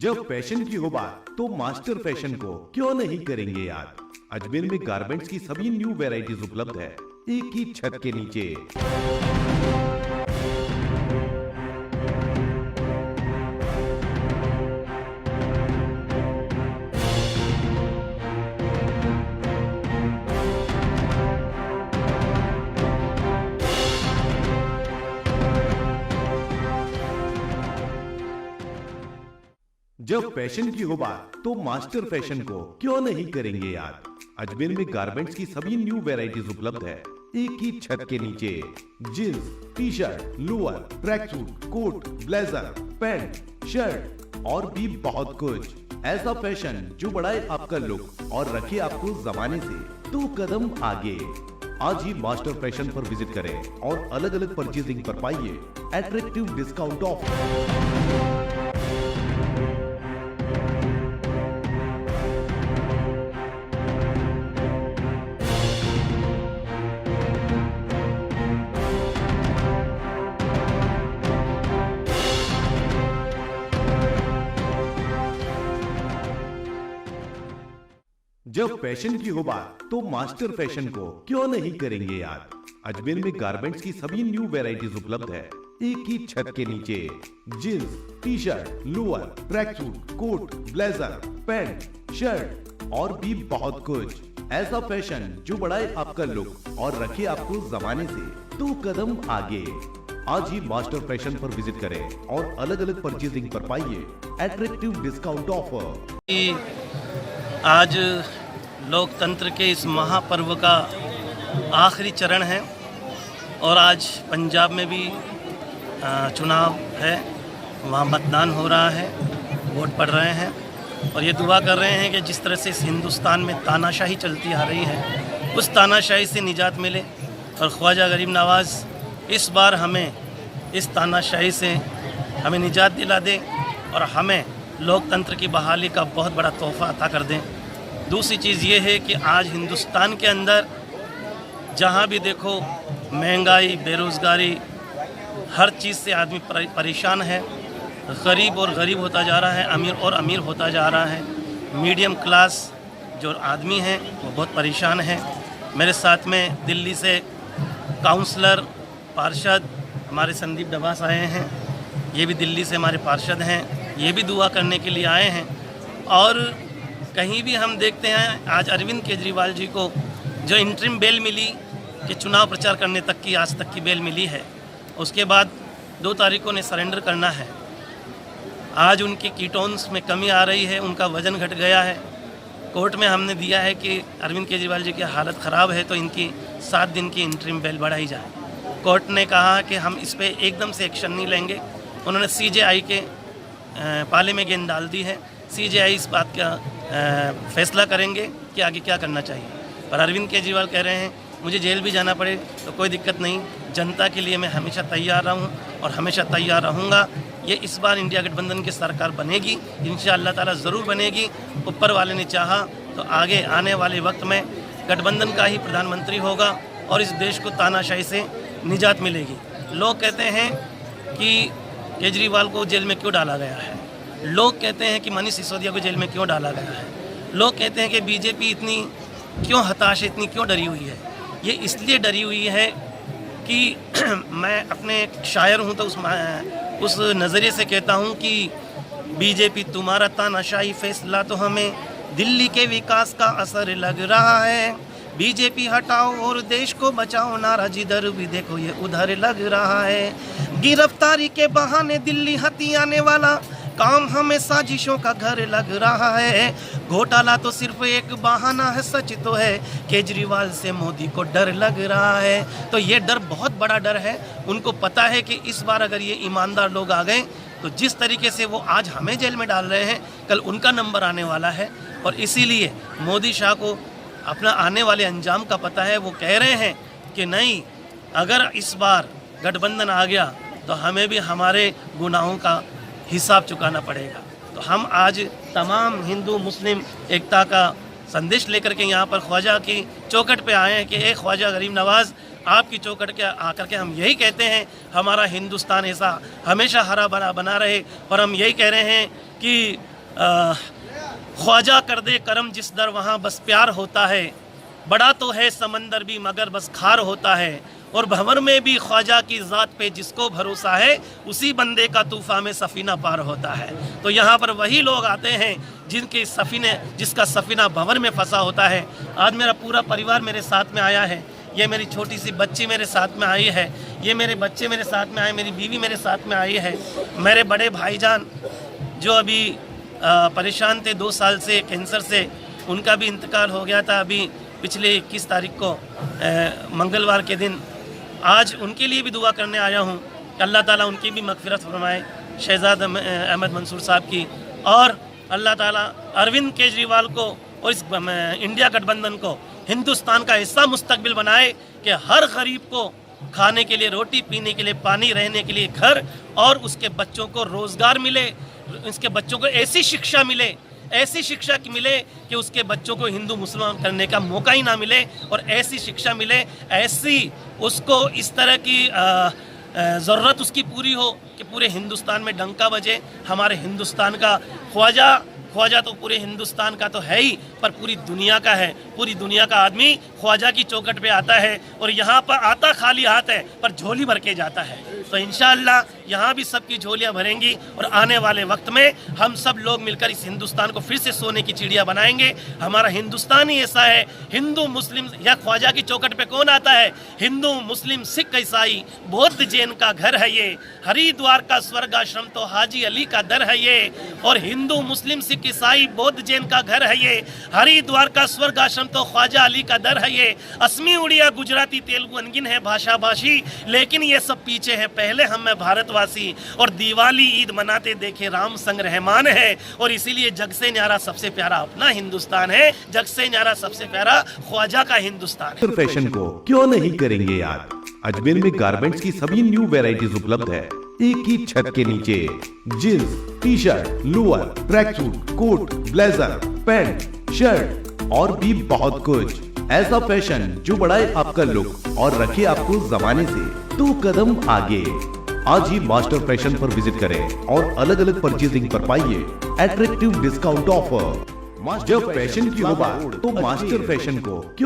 जब फैशन की हो बात तो मास्टर फैशन को क्यों नहीं करेंगे याद। अजमेर में गारमेंट्स की सभी न्यू वैरायटीज उपलब्ध है एक ही छत के नीचे। जब फैशन की हो बात तो मास्टर फैशन को क्यों नहीं करेंगे याद। अजमेर में गारमेंट्स की सभी न्यू वैरायटीज उपलब्ध है एक ही छत के नीचे। Jeans, T shirt, lower, track suit, coat, blazer, pant, shirt और भी बहुत कुछ। ऐसा फैशन जो बढ़ाए आपका लुक और रखे आपको जमाने से 2 कदम आगे। आज ही मास्टर फैशन पर विजिट करें और अलग अलग परचेजिंग पर पाइए अट्रैक्टिव डिस्काउंट ऑफर। जब फैशन की हो बात तो मास्टर फैशन को क्यों नहीं करेंगे याद। अजमेर में गारमेंट्स की सभी न्यू वैरायटीज उपलब्ध है एक ही छत के नीचे। Jeans, T shirt, lower, track suit, coat, blazer, pant, shirt और भी बहुत कुछ। ऐसा फैशन जो बढ़ाए आपका लुक और रखे आपको जमाने से 2 कदम आगे। आज ही मास्टर फैशन पर विजिट करें और अलग अलग परचेजिंग पर पाइए अट्रैक्टिव डिस्काउंट ऑफर। आज लोकतंत्र के इस महापर्व का आखिरी चरण है और आज पंजाब में भी चुनाव है, वहाँ मतदान हो रहा है, वोट पड़ रहे हैं और ये दुआ कर रहे हैं कि जिस तरह से इस हिंदुस्तान में तानाशाही चलती आ रही है उस तानाशाही से निजात मिले और ख्वाजा गरीब नवाज़ इस बार हमें इस तानाशाही से हमें निजात दिला दें और हमें लोकतंत्र की बहाली का बहुत बड़ा तोहफ़ा अता कर दें। दूसरी चीज़ ये है कि आज हिंदुस्तान के अंदर जहाँ भी देखो महंगाई, बेरोज़गारी, हर चीज़ से आदमी परेशान है। गरीब और गरीब होता जा रहा है, अमीर और अमीर होता जा रहा है। मीडियम क्लास जो आदमी हैं वो बहुत परेशान है। मेरे साथ में दिल्ली से काउंसलर, पार्षद हमारे संदीप डबास आए हैं, ये भी दिल्ली से हमारे पार्षद हैं, ये भी दुआ करने के लिए आए हैं। और कहीं भी हम देखते हैं आज अरविंद केजरीवाल जी को जो इंटरिम बेल मिली कि चुनाव प्रचार करने तक की आज तक की बेल मिली है, उसके बाद 2 तारीख को ने सरेंडर करना है। आज उनकी कीटोन्स में कमी आ रही है, उनका वज़न घट गया है। कोर्ट में हमने दिया है कि अरविंद केजरीवाल जी की हालत ख़राब है तो इनकी 7 दिन की इंटरिम बेल बढ़ाई जाए। कोर्ट ने कहा कि हम इस पर एकदम से एक्शन नहीं लेंगे। उन्होंने CJI के पाले में गेंद डाल दी है। CJI इस बात का फैसला करेंगे कि आगे क्या करना चाहिए। पर अरविंद केजरीवाल कह रहे हैं मुझे जेल भी जाना पड़े तो कोई दिक्कत नहीं, जनता के लिए मैं हमेशा तैयार रहूं और हमेशा तैयार रहूंगा। ये इस बार इंडिया गठबंधन की सरकार बनेगी, इंशाअल्लाह ताला ज़रूर बनेगी। ऊपर वाले ने चाहा तो आगे आने वाले वक्त में गठबंधन का ही प्रधानमंत्री होगा और इस देश को तानाशाही से निजात मिलेगी। लोग कहते हैं कि केजरीवाल को जेल में क्यों डाला गया है, लोग कहते हैं कि मनीष सिसोदिया को जेल में क्यों डाला गया है, लोग कहते हैं कि बीजेपी इतनी क्यों हताश है, इतनी क्यों डरी हुई है। ये इसलिए डरी हुई है कि मैं अपने शायर हूँ तो उस नज़रिए से कहता हूँ कि बीजेपी तुम्हारा तानाशाही फैसला तो हमें दिल्ली के विकास का असर लग रहा है। बीजेपी हटाओ और देश को बचाओ नारा जिधर भी देखो ये उधर लग रहा है। गिरफ्तारी के बहाने दिल्ली हथियाने वाला काम हमें साजिशों का घर लग रहा है। घोटाला तो सिर्फ एक बहाना है, सच तो है केजरीवाल से मोदी को डर लग रहा है। तो ये डर बहुत बड़ा डर है। उनको पता है कि इस बार अगर ये ईमानदार लोग आ गए तो जिस तरीके से वो आज हमें जेल में डाल रहे हैं कल उनका नंबर आने वाला है। और इसीलिए मोदी शाह को अपना आने वाले अंजाम का पता है। वो कह रहे हैं कि नहीं, अगर इस बार गठबंधन आ गया तो हमें भी हमारे गुनाहों का हिसाब चुकाना पड़ेगा। तो हम आज तमाम हिंदू मुस्लिम एकता का संदेश लेकर के यहाँ पर ख्वाजा की चौखट पे आए हैं कि एक ख्वाजा गरीब नवाज़ आपकी चौखट के आकर के हम यही कहते हैं हमारा हिंदुस्तान ऐसा हमेशा हरा भरा बना रहे। और हम यही कह रहे हैं कि ख्वाजा कर दे करम जिस दर वहाँ बस प्यार होता है, बड़ा तो है समंदर भी मगर बस खार होता है, और भंवर में भी ख्वाजा की ज़ात पे जिसको भरोसा है, उसी बंदे का तूफ़ान में सफ़ीना पार होता है। तो यहाँ पर वही लोग आते हैं जिसका सफ़ीना भंवर में फंसा होता है। आज मेरा पूरा परिवार मेरे साथ में आया है, ये मेरी छोटी सी बच्ची मेरे साथ में आई है, ये मेरे बच्चे मेरे साथ में आए, मेरी बीवी मेरे साथ में आई है, मेरे बड़े भाईजान जो अभी परेशान थे 2 साल से कैंसर से, उनका भी इंतकाल हो गया था अभी पिछले 21 तारीख को मंगलवार के दिन। आज उनके लिए भी दुआ करने आया हूँ कि अल्लाह ताला उनकी भी मगफिरत फरमाए, शहजाद अहमद मंसूर साहब की, और अल्लाह ताला अरविंद केजरीवाल को और इस इंडिया गठबंधन को हिंदुस्तान का ऐसा मुस्तकबिल बनाए कि हर गरीब को खाने के लिए रोटी, पीने के लिए पानी, रहने के लिए घर, और उसके बच्चों को रोज़गार मिले, उसके बच्चों को ऐसी शिक्षा मिले कि उसके बच्चों को हिंदू मुसलमान करने का मौका ही ना मिले, और ऐसी शिक्षा मिले, ऐसी उसको इस तरह की ज़रूरत उसकी पूरी हो कि पूरे हिंदुस्तान में डंका बजे। हमारे हिंदुस्तान का ख्वाजा तो पूरे हिंदुस्तान का तो है ही, पर पूरी दुनिया का है। पूरी दुनिया का आदमी ख्वाजा की चौखट पे आता है, और यहाँ पर आता खाली हाथ है पर झोली भर के जाता है। तो इंशाअल्लाह यहाँ भी सबकी झोलियाँ भरेंगी, और आने वाले वक्त में हम सब लोग मिलकर इस हिंदुस्तान को फिर से सोने की चिड़िया बनाएंगे। हमारा हिंदुस्तान ही ऐसा है, हिंदू मुस्लिम या ख्वाजा की चौखट पे कौन आता है? हिंदू मुस्लिम सिख ईसाई बौद्ध जैन का घर है ये, हरिद्वार का स्वर्ग आश्रम तो हाजी अली का दर है ये, और हिंदू मुस्लिम सिख ईसाई बौद्ध जैन का घर है ये, हरिद्वार का स्वर्ग आश्रम तो ख्वाजा अली का दर है ये। असमी उड़िया गुजराती तेलुगु अनगिन है भाषा भाषी, लेकिन ये सब पीछे है, पहले हम में भारतवासी, और दिवाली ईद मनाते देखे राम संग रहमान है, और इसीलिए जग से न्यारा सबसे प्यारा अपना हिंदुस्तान है, जग से न्यारा सबसे प्यारा ख्वाजा का हिंदुस्तान है। फैशन को क्यों नहीं करेंगे याद? अजमेर में गारमेंट्स की सभी न्यू वैरायटीज उपलब्ध है, एक ही छत के नीचे। Jeans, T shirt, lower, track suit, coat, blazer, pant, shirt और भी बहुत कुछ। ऐसा फैशन जो बढ़ाए आपका लुक और रखे आपको जमाने से 2 कदम आगे। आज ही मास्टर फैशन पर विजिट करें और अलग अलग परचेजिंग पर पाइए अट्रैक्टिव डिस्काउंट ऑफर। जब फैशन की हो बात तो मास्टर फैशन को क्यों